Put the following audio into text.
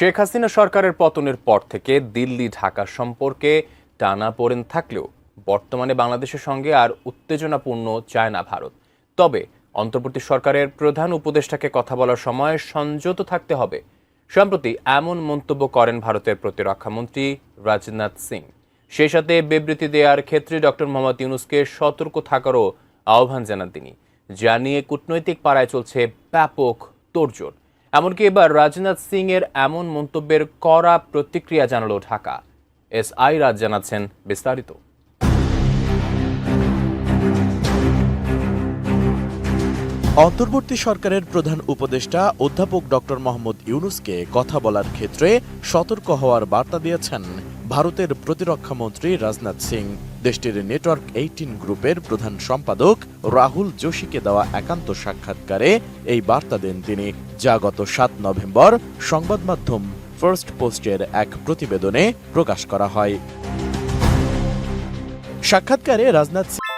শেখ হাসিনা সরকারের পতনের পর থেকে দিল্লি ঢাকা সম্পর্কে টানাপোড়েন থাকলেও বর্তমানে বাংলাদেশের সঙ্গে আর উত্তেজনাপূর্ণ চায় না ভারত। তবে অন্তর্বর্তী সরকারের প্রধান উপদেষ্টাকে কথা বলার সময় সংযত থাকতে হবে। সম্প্রতি এমন মন্তব্য করেন ভারতের প্রতিরক্ষামন্ত্রী রাজনাথ সিং। সেই সাথে বিবৃতি দেওয়ার ক্ষেত্রে ডক্টর মোহাম্মদ ইউনূসকে সতর্ক থাকারও আহ্বান জানান তিনি। যা নিয়ে কূটনৈতিক পাড়ায় চলছে ব্যাপক তোড়জোড়। এমনকি এবার রাজনাথ সিং এর এমন মন্তব্যের কড়া প্রতিক্রিয়া জানালো ঢাকা। এসআই রাজ জানাচ্ছেন বিস্তারিত। অন্তর্বর্তী সরকারের প্রধান উপদেষ্টা অধ্যাপক ডক্টর মোহাম্মদ ইউনূসকে কথা বলার ক্ষেত্রে সতর্ক হওয়ার বার্তা দিয়েছেন ভারতের প্রতিরক্ষামন্ত্রী রাজনাথ সিং। দেশটির নেটওয়ার্ক 18 গ্রুপের প্রধান সম্পাদক রাহুল যোশীকে দেওয়া একান্ত সাক্ষাৎকারে এই বার্তা দেন তিনি, যা গত 7 নভেম্বর সংবাদ মাধ্যম ফার্স্ট পোস্টের এক প্রতিবেদনে প্রকাশ করা হয়। সাক্ষাৎকারে রাজনাথ সিং